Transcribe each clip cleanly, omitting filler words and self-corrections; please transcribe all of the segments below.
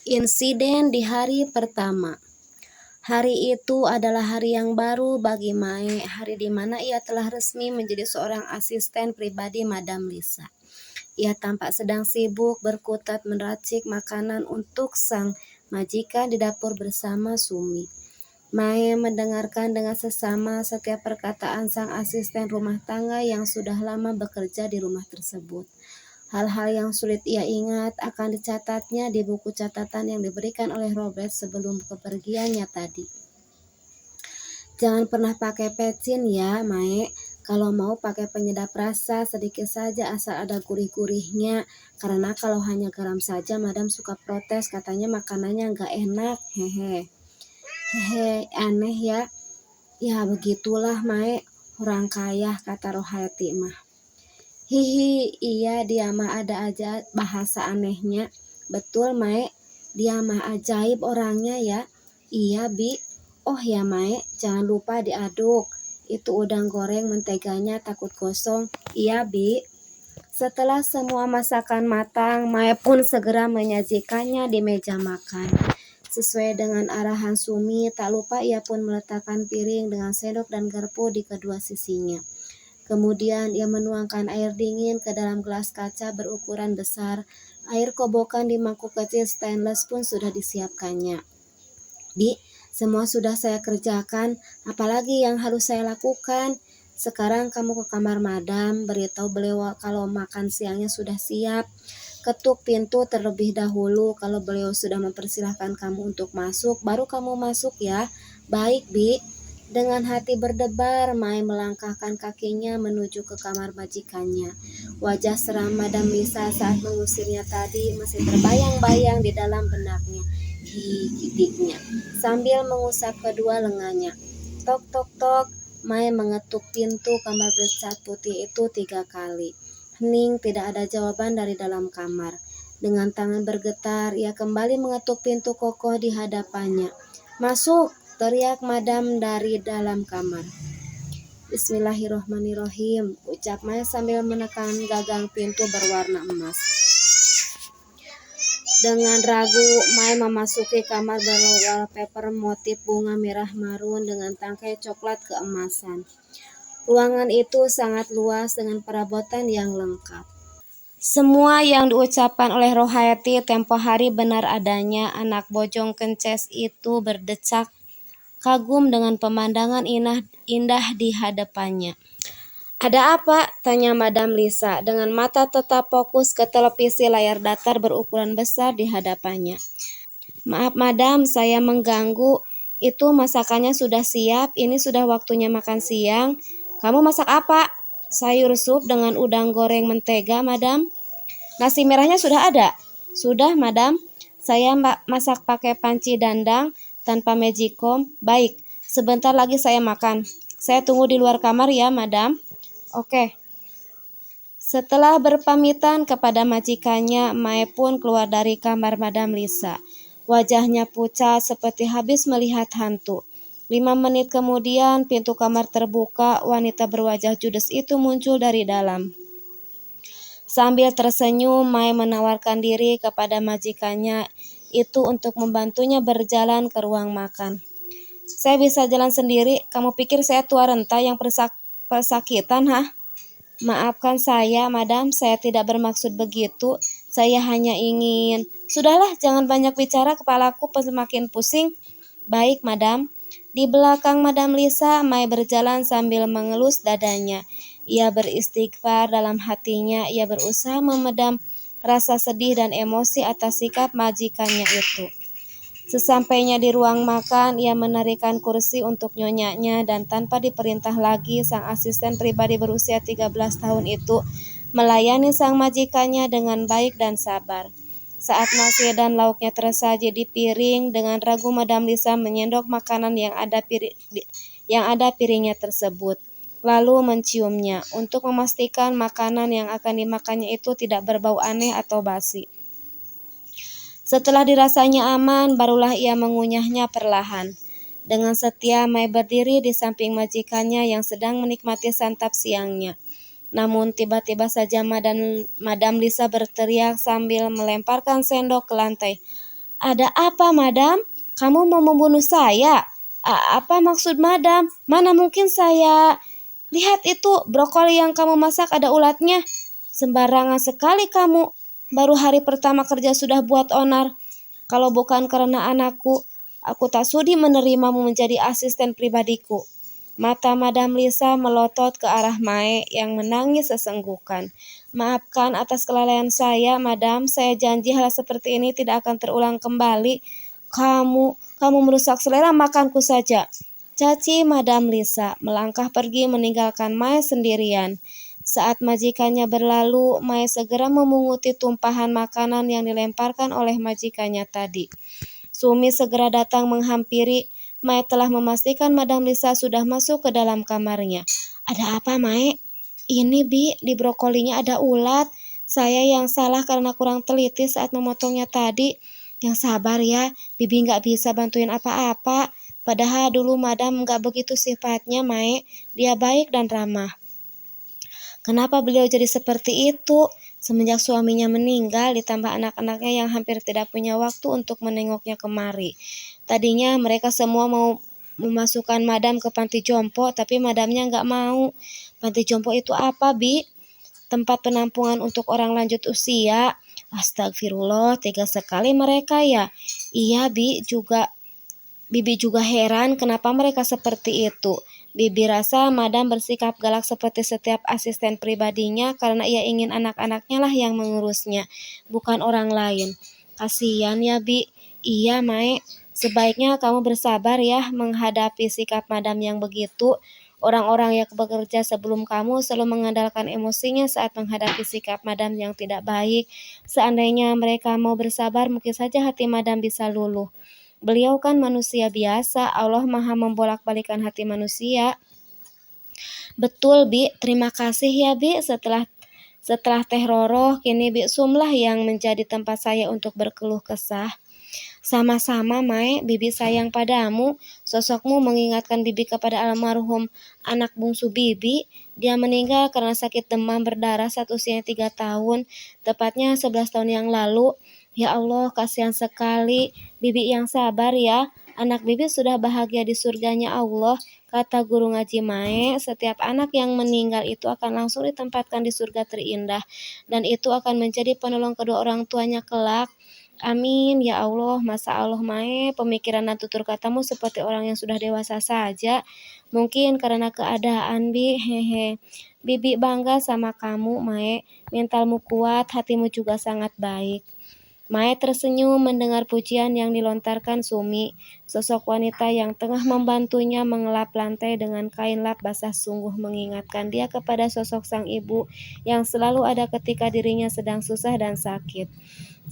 Insiden di hari pertama. Hari itu adalah hari yang baru bagi Mae, hari di mana ia telah resmi menjadi seorang asisten pribadi Madam Lisa. Ia tampak sedang sibuk berkutat meracik makanan untuk sang majikan di dapur bersama Sumi. Mae mendengarkan dengan sesama setiap perkataan sang asisten rumah tangga yang sudah lama bekerja di rumah tersebut. Hal-hal yang sulit ia ingat akan dicatatnya di buku catatan yang diberikan oleh Robert sebelum kepergiannya tadi. Jangan pernah pakai pecin ya, Mae. Kalau mau pakai penyedap rasa sedikit saja asal ada gurih-gurihnya. Karena kalau hanya garam saja, Madam suka protes, katanya makanannya nggak enak. Hehe. Hehe, aneh ya. Ya begitulah, Mae. Orang kaya, kata Rohayati mah. Hihi, iya dia mah ada aja bahasa anehnya. Betul, Mae. Dia mah ajaib orangnya ya. Iya, Bi. Oh ya, Mae, jangan lupa diaduk. Itu udang goreng menteganya takut gosong. Iya, Bi. Setelah semua masakan matang, Mae pun segera menyajikannya di meja makan. Sesuai dengan arahan Sumi, tak lupa ia pun meletakkan piring dengan sendok dan garpu di kedua sisinya. Kemudian ia menuangkan air dingin ke dalam gelas kaca berukuran besar. Air kobokan di mangkuk kecil stainless pun sudah disiapkannya. Bi, semua sudah saya kerjakan, apalagi yang harus saya lakukan? Sekarang kamu ke kamar Madam, beritahu beliau kalau makan siangnya sudah siap. Ketuk pintu terlebih dahulu, kalau beliau sudah mempersilahkan kamu untuk masuk, baru kamu masuk ya. Baik, Bi. Dengan hati berdebar, Mai melangkahkan kakinya menuju ke kamar majikannya. Wajah seram Madam Lisa saat mengusirnya tadi masih terbayang-bayang di dalam benaknya. Gigiknya sambil mengusap kedua lengannya. Tok tok tok, Mai mengetuk pintu kamar bercat putih itu 3 kali. Hening, tidak ada jawaban dari dalam kamar. Dengan tangan bergetar, ia kembali mengetuk pintu kokoh di hadapannya. Masuk, teriak Madam dari dalam kamar. Bismillahirrohmanirrohim, ucap Mai sambil menekan gagang pintu berwarna emas. Dengan ragu, Mai memasuki kamar berwallpaper motif bunga merah marun dengan tangkai coklat keemasan. Ruangan itu sangat luas dengan perabotan yang lengkap. Semua yang diucapkan oleh Rohayati tempo hari benar adanya. Anak bojong kences itu berdecak kagum dengan pemandangan indah di hadapannya. Ada apa? Tanya Madam Lisa dengan mata tetap fokus ke televisi layar datar berukuran besar di hadapannya. Maaf Madam, saya mengganggu. Itu masakannya sudah siap, ini sudah waktunya makan siang. Kamu masak apa? Sayur sup dengan udang goreng mentega, Madam. Nasi merahnya sudah ada? Sudah, Madam. Saya masak pakai panci dandang tanpa magicom. Baik, sebentar lagi saya makan. Saya tunggu di luar kamar ya, Madam. Oke. Setelah berpamitan kepada majikannya, Mae pun keluar dari kamar Madam Lisa. Wajahnya pucat seperti habis melihat hantu. 5 menit kemudian pintu kamar terbuka, wanita berwajah judes itu muncul dari dalam. Sambil tersenyum, Mai menawarkan diri kepada majikannya itu untuk membantunya berjalan ke ruang makan. Saya bisa jalan sendiri, kamu pikir saya tua renta yang persakitan, hah? Maafkan saya, Madam, saya tidak bermaksud begitu. Saya hanya ingin... Sudahlah, jangan banyak bicara, kepalaku semakin pusing. Baik, Madam. Di belakang Madam Lisa, Mai berjalan sambil mengelus dadanya. Ia beristighfar dalam hatinya, ia berusaha memedam rasa sedih dan emosi atas sikap majikannya itu. Sesampainya di ruang makan, ia menarikan kursi untuk nyonyanya dan tanpa diperintah lagi, sang asisten pribadi berusia 13 tahun itu melayani sang majikannya dengan baik dan sabar. Saat nasi dan lauknya tersaji di piring, dengan ragu Madam Lisa menyendok makanan yang ada piringnya tersebut, lalu menciumnya untuk memastikan makanan yang akan dimakannya itu tidak berbau aneh atau basi. Setelah dirasanya aman, barulah ia mengunyahnya perlahan. Dengan setia, Mai berdiri di samping majikannya yang sedang menikmati santap siangnya. Namun tiba-tiba saja Madam Lisa berteriak sambil melemparkan sendok ke lantai. "Ada apa, Madam? Kamu mau membunuh saya? Apa maksud Madam? Mana mungkin saya... Lihat itu, brokoli yang kamu masak ada ulatnya. Sembarangan sekali kamu. Baru hari pertama kerja sudah buat onar. Kalau bukan karena anakku, aku tak sudi menerimamu menjadi asisten pribadiku." Mata Madam Lisa melotot ke arah Mae yang menangis sesenggukan. "Maafkan atas kelalaian saya, Madam. Saya janji hal seperti ini tidak akan terulang kembali. Kamu merusak selera makanku saja." Caci Madam Lisa melangkah pergi meninggalkan Mae sendirian. Saat majikannya berlalu, Mae segera memunguti tumpahan makanan yang dilemparkan oleh majikannya tadi. Sumi segera datang menghampiri. Mae telah memastikan Madam Lisa sudah masuk ke dalam kamarnya. "Ada apa, Mae?" "Ini, Bi, di brokolinya ada ulat. Saya yang salah karena kurang teliti saat memotongnya tadi." "Yang sabar ya, Bibi nggak bisa bantuin apa-apa. Padahal dulu Madam nggak begitu sifatnya, Mae. Dia baik dan ramah." "Kenapa beliau jadi seperti itu?" "Semenjak suaminya meninggal, ditambah anak-anaknya yang hampir tidak punya waktu untuk menengoknya kemari. Tadinya mereka semua mau memasukkan Madam ke panti jompo, tapi Madamnya nggak mau." "Panti jompo itu apa, Bi?" "Tempat penampungan untuk orang lanjut usia." "Astagfirullah, tega sekali mereka ya." "Iya, Bibi juga heran kenapa mereka seperti itu. Bibi rasa Madam bersikap galak seperti setiap asisten pribadinya karena ia ingin anak-anaknya lah yang mengurusnya, bukan orang lain." "Kasihan ya, Bi." "Iya, Mae. Sebaiknya kamu bersabar ya menghadapi sikap Madam yang begitu. Orang-orang yang bekerja sebelum kamu selalu mengandalkan emosinya saat menghadapi sikap Madam yang tidak baik. Seandainya mereka mau bersabar, mungkin saja hati Madam bisa luluh. Beliau kan manusia biasa, Allah Maha membolak-balikan hati manusia." "Betul, Bi. Terima kasih ya, Bi. Setelah Teh Roro, kini Bi Sumlah yang menjadi tempat saya untuk berkeluh kesah." "Sama-sama, Mae. Bibi sayang padamu. Sosokmu mengingatkan Bibi kepada almarhum anak bungsu Bibi. Dia meninggal karena sakit demam berdarah saat usianya 3 tahun, tepatnya 11 tahun yang lalu. Ya Allah, kasihan sekali. Bibi yang sabar ya. Anak Bibi sudah bahagia di surganya Allah." Kata guru ngaji Mae, setiap anak yang meninggal itu akan langsung ditempatkan di surga terindah, dan itu akan menjadi penolong kedua orang tuanya kelak. Amin ya Allah. Masa Allah, Mae, pemikiran dan tutur katamu seperti orang yang sudah dewasa saja. Mungkin karena keadaan, Bi. Hehe. Bibi bangga sama kamu, Mae. Mentalmu kuat, hatimu juga sangat baik. Mae tersenyum mendengar pujian yang dilontarkan Sumi, sosok wanita yang tengah membantunya mengelap lantai dengan kain lap basah sungguh mengingatkan dia kepada sosok sang ibu yang selalu ada ketika dirinya sedang susah dan sakit.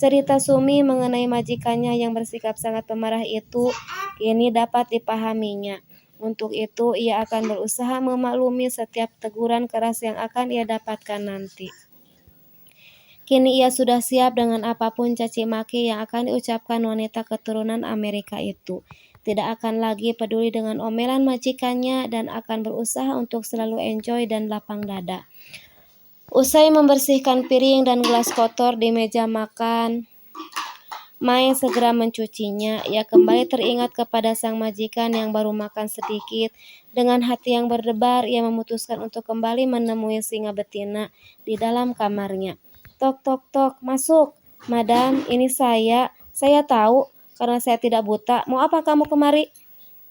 Cerita Sumi mengenai majikannya yang bersikap sangat pemarah itu kini dapat dipahaminya. Untuk itu, ia akan berusaha memaklumi setiap teguran keras yang akan ia dapatkan nanti. Kini ia sudah siap dengan apapun caci maki yang akan diucapkan wanita keturunan Amerika itu. Tidak akan lagi peduli dengan omelan majikannya dan akan berusaha untuk selalu enjoy dan lapang dada. Usai membersihkan piring dan gelas kotor di meja makan, Mae segera mencucinya. Ia kembali teringat kepada sang majikan yang baru makan sedikit. Dengan hati yang berdebar, ia memutuskan untuk kembali menemui singa betina di dalam kamarnya. "Tok, tok, tok, masuk." "Madam, ini saya. Saya tahu, karena saya tidak buta. Mau apa kamu kemari?"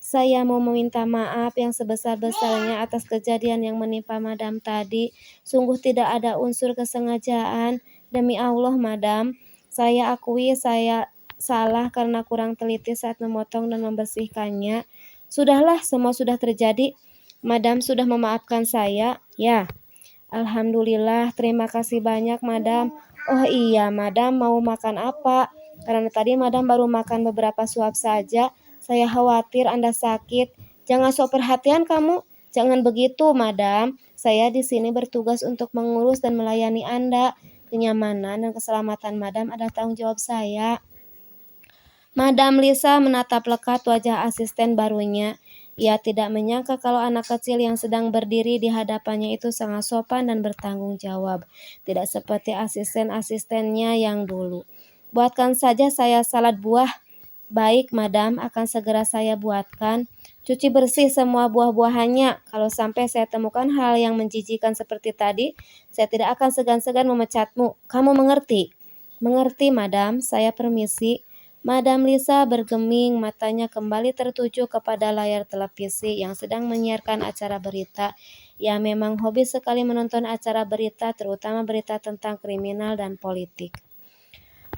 "Saya mau meminta maaf yang sebesar-besarnya atas kejadian yang menimpa Madam tadi. Sungguh tidak ada unsur kesengajaan. Demi Allah, Madam, saya akui saya salah karena kurang teliti saat memotong dan membersihkannya." "Sudahlah, semua sudah terjadi. Madam sudah memaafkan saya." "Ya, Alhamdulillah. Terima kasih banyak, Madam. Oh iya, Madam mau makan apa? Karena tadi Madam baru makan beberapa suap saja. Saya khawatir Anda sakit." "Jangan sok perhatian kamu. Jangan begitu, Madam. Saya di sini bertugas untuk mengurus dan melayani Anda. Kenyamanan dan keselamatan Madam adalah tanggung jawab saya." Madam Lisa menatap lekat wajah asisten barunya. Ia tidak menyangka kalau anak kecil yang sedang berdiri di hadapannya itu sangat sopan dan bertanggung jawab, tidak seperti asisten-asistennya yang dulu. Buatkan saja saya salad buah. Baik, Madam, akan segera saya buatkan. Cuci bersih semua buah-buahannya. Kalau sampai saya temukan hal yang menjijikan seperti tadi, saya tidak akan segan-segan memecatmu. Kamu mengerti? Mengerti, Madam. Saya permisi. Madam Lisa bergeming, matanya kembali tertuju kepada layar televisi yang sedang menyiarkan acara berita. Ia memang hobi sekali menonton acara berita, terutama berita tentang kriminal dan politik.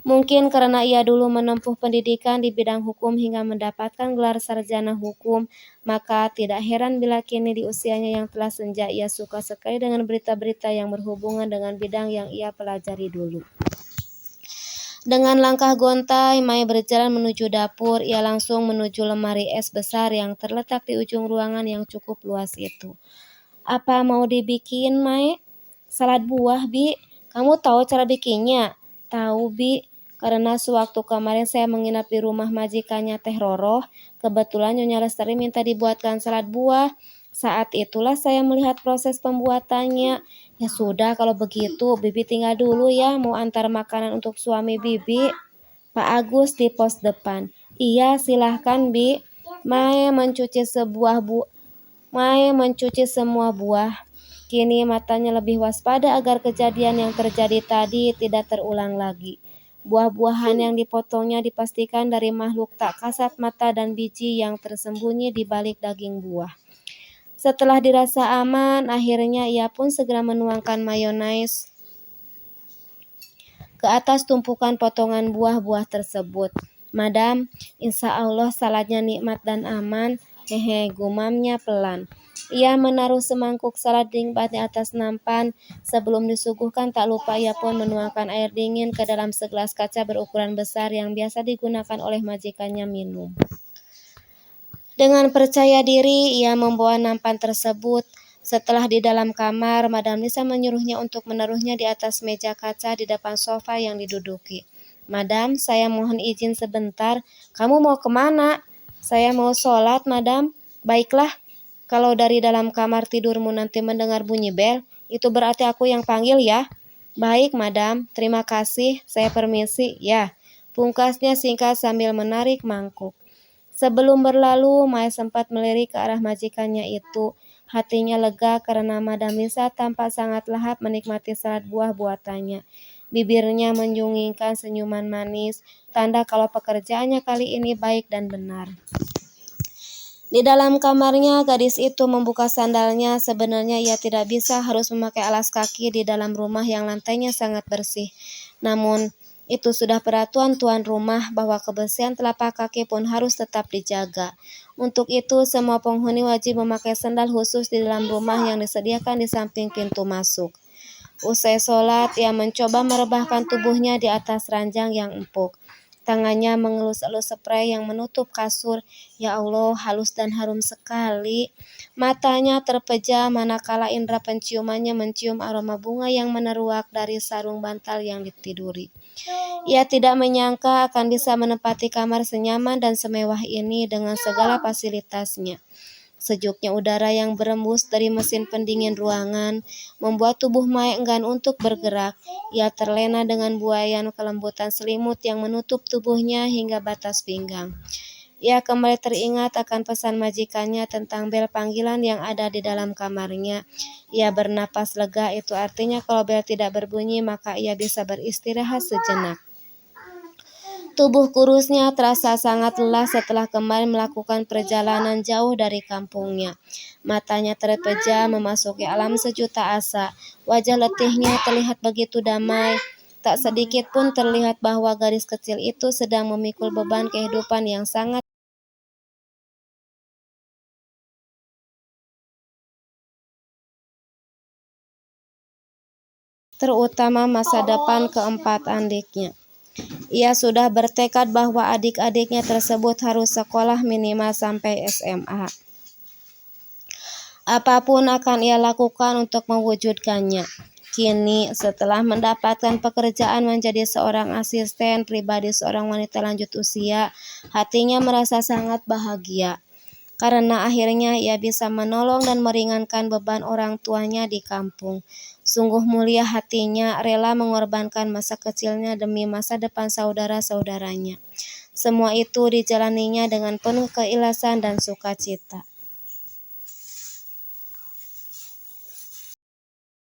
Mungkin karena ia dulu menempuh pendidikan di bidang hukum hingga mendapatkan gelar sarjana hukum, maka tidak heran bila kini di usianya yang telah senja ia suka sekali dengan berita-berita yang berhubungan dengan bidang yang ia pelajari dulu. Dengan langkah gontai, Mai berjalan menuju dapur. Ia langsung menuju lemari es besar yang terletak di ujung ruangan yang cukup luas itu. Apa mau dibikin, Mai? Salad buah, Bi. Kamu tahu cara bikinnya? Tahu, Bi. Karena sewaktu kemarin saya menginap di rumah majikannya Teh Roroh, kebetulan Nyonya Lestari minta dibuatkan salad buah. Saat itulah saya melihat proses pembuatannya. Ya sudah, kalau begitu Bibi tinggal dulu ya, mau antar makanan untuk suami Bibi. Pak Agus di pos depan. Iya, silahkan, Bi. Mae mencuci semua buah. Kini matanya lebih waspada agar kejadian yang terjadi tadi tidak terulang lagi. Buah-buahan yang dipotongnya dipastikan dari makhluk tak kasat mata dan biji yang tersembunyi di balik daging buah. Setelah dirasa aman, akhirnya ia pun segera menuangkan mayonaise ke atas tumpukan potongan buah-buah tersebut. Madam, insya Allah saladnya nikmat dan aman. Hehe, gumamnya pelan. Ia menaruh semangkuk salad nikmat di atas nampan. Sebelum disuguhkan, tak lupa ia pun menuangkan air dingin ke dalam segelas kaca berukuran besar yang biasa digunakan oleh majikannya minum. Dengan percaya diri, ia membawa nampan tersebut. Setelah di dalam kamar, Madam Lisa menyuruhnya untuk menaruhnya di atas meja kaca di depan sofa yang diduduki. Madam, saya mohon izin sebentar. Kamu mau kemana? Saya mau sholat, Madam. Baiklah, kalau dari dalam kamar tidurmu nanti mendengar bunyi bel, itu berarti aku yang panggil ya. Baik, Madam. Terima kasih. Saya permisi. Ya, pungkasnya singkat sambil menarik mangkuk. Sebelum berlalu, Mai sempat melirik ke arah majikannya itu. Hatinya lega karena Madam Lisa tampak sangat lahap menikmati salad buah buatannya. Bibirnya menyunggingkan senyuman manis, tanda kalau pekerjaannya kali ini baik dan benar. Di dalam kamarnya, gadis itu membuka sandalnya. Sebenarnya ia tidak bisa harus memakai alas kaki di dalam rumah yang lantainya sangat bersih. Namun, itu sudah peraturan tuan rumah bahwa kebersihan telapak kaki pun harus tetap dijaga. Untuk itu, semua penghuni wajib memakai sandal khusus di dalam rumah yang disediakan di samping pintu masuk. Usai sholat, ia mencoba merebahkan tubuhnya di atas ranjang yang empuk. Tangannya mengelus-elus spray yang menutup kasur. Ya Allah, halus dan harum sekali. Matanya terpejam manakala indera penciumannya mencium aroma bunga yang meneruak dari sarung bantal yang ditiduri. Ia tidak menyangka akan bisa menempati kamar senyaman dan semewah ini dengan segala fasilitasnya. Sejuknya udara yang berembus dari mesin pendingin ruangan membuat tubuh Mai enggan untuk bergerak. Ia terlena dengan buaian kelembutan selimut yang menutup tubuhnya hingga batas pinggang. Ia kembali teringat akan pesan majikannya tentang bel panggilan yang ada di dalam kamarnya. Ia bernapas lega, itu artinya kalau bel tidak berbunyi maka ia bisa beristirahat sejenak. Tubuh kurusnya terasa sangat lelah setelah kemarin melakukan perjalanan jauh dari kampungnya. Matanya terpejam memasuki alam sejuta asa. Wajah letihnya terlihat begitu damai. Tak sedikit pun terlihat bahwa gadis kecil itu sedang memikul beban kehidupan yang sangat, terutama masa depan keempat adiknya. Ia sudah bertekad bahwa adik-adiknya tersebut harus sekolah minimal sampai SMA. Apapun akan ia lakukan untuk mewujudkannya. Kini, setelah mendapatkan pekerjaan menjadi seorang asisten pribadi seorang wanita lanjut usia, hatinya merasa sangat bahagia. karena akhirnya ia bisa menolong dan meringankan beban orang tuanya di kampung. Sungguh mulia hatinya, rela mengorbankan masa kecilnya demi masa depan saudara-saudaranya. Semua itu dijalaninya dengan penuh keikhlasan dan sukacita.